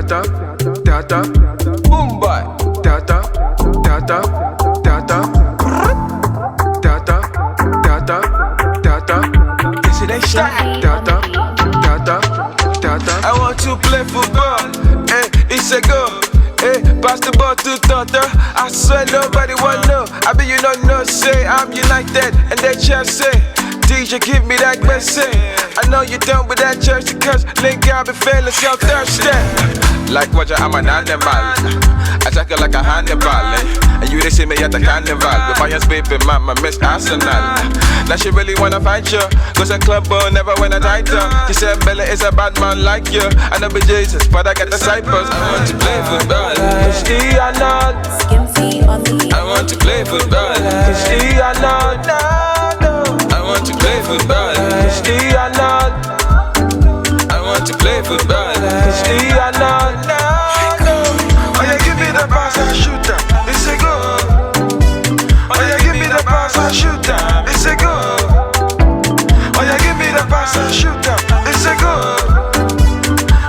data, data, boom boy, data, data, data, data, data, data. Destination, data, data, data. I want to play football, it's a go. Pass the ball to Tata. I swear nobody want know. I bet you don't know, say I'm United and they just say DJ give me that blessing. I know you done with that jersey cause nigga I be feeling so thirsty. Like Roger, I'm an animal. I take it like a handball, and you they see me at the carnival with my baby mama Miss Arsenal. Now she really wanna fight you, cause a club will never win a title. She said Bella is a bad man like you. I know be Jesus, but I got disciples. I want to play football, Cristiano. I want to play football, Cristiano. I want to play football, Cristiano. I want to play football, Cristiano. Oh yeah, give me the pass and shoot up. It's a go. Oh yeah, give me the pass and shoot up. It's a go. Oh yeah, give me the pass and shoot up. It's a go.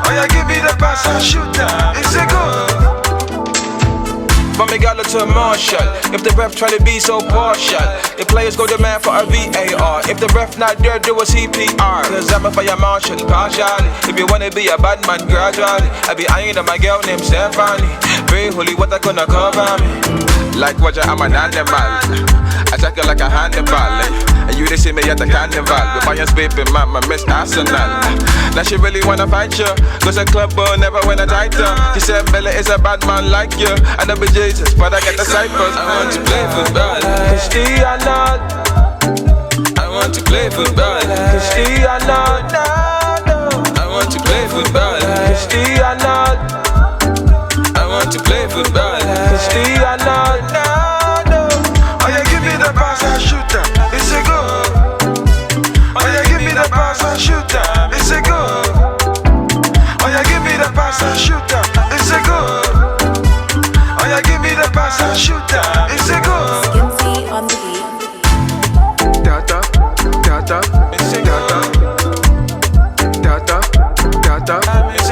Oh yeah, give me the pass and shoot up. It's a go. From a gala to a marshal. If the ref try to be so partial, the players go demand for a VAR. If the ref not there, do a CPR. Cause I'm a fire marshal, partially. If you wanna be a bad man, gradually. I be eyeing on my girl named Stephanie. Very holy, what I gonna cover me? Like Roger, I'm an animal. I take it like a handball, and you they see me at the carnival with my baby mama Miss Arsenal. Now she really wanna fight you, cause a club will never win a title. She said Bella is a bad man like you. I know be Jesus, but I got disciples. I want to play football, Cristiano. I want to play football, Cristiano. I want to play football, Cristiano. I want to play football, Cristiano. Oh yeah, give me the pass and shoot up. It's a go. Oh yeah, give me the pass and shoot up. It's a go. Oh yeah, give me the pass and shoot up. It's a go. Oh yeah, give me the pass and shoot up. It's a go. Skinsy on the beat. Data, data, data, data, data.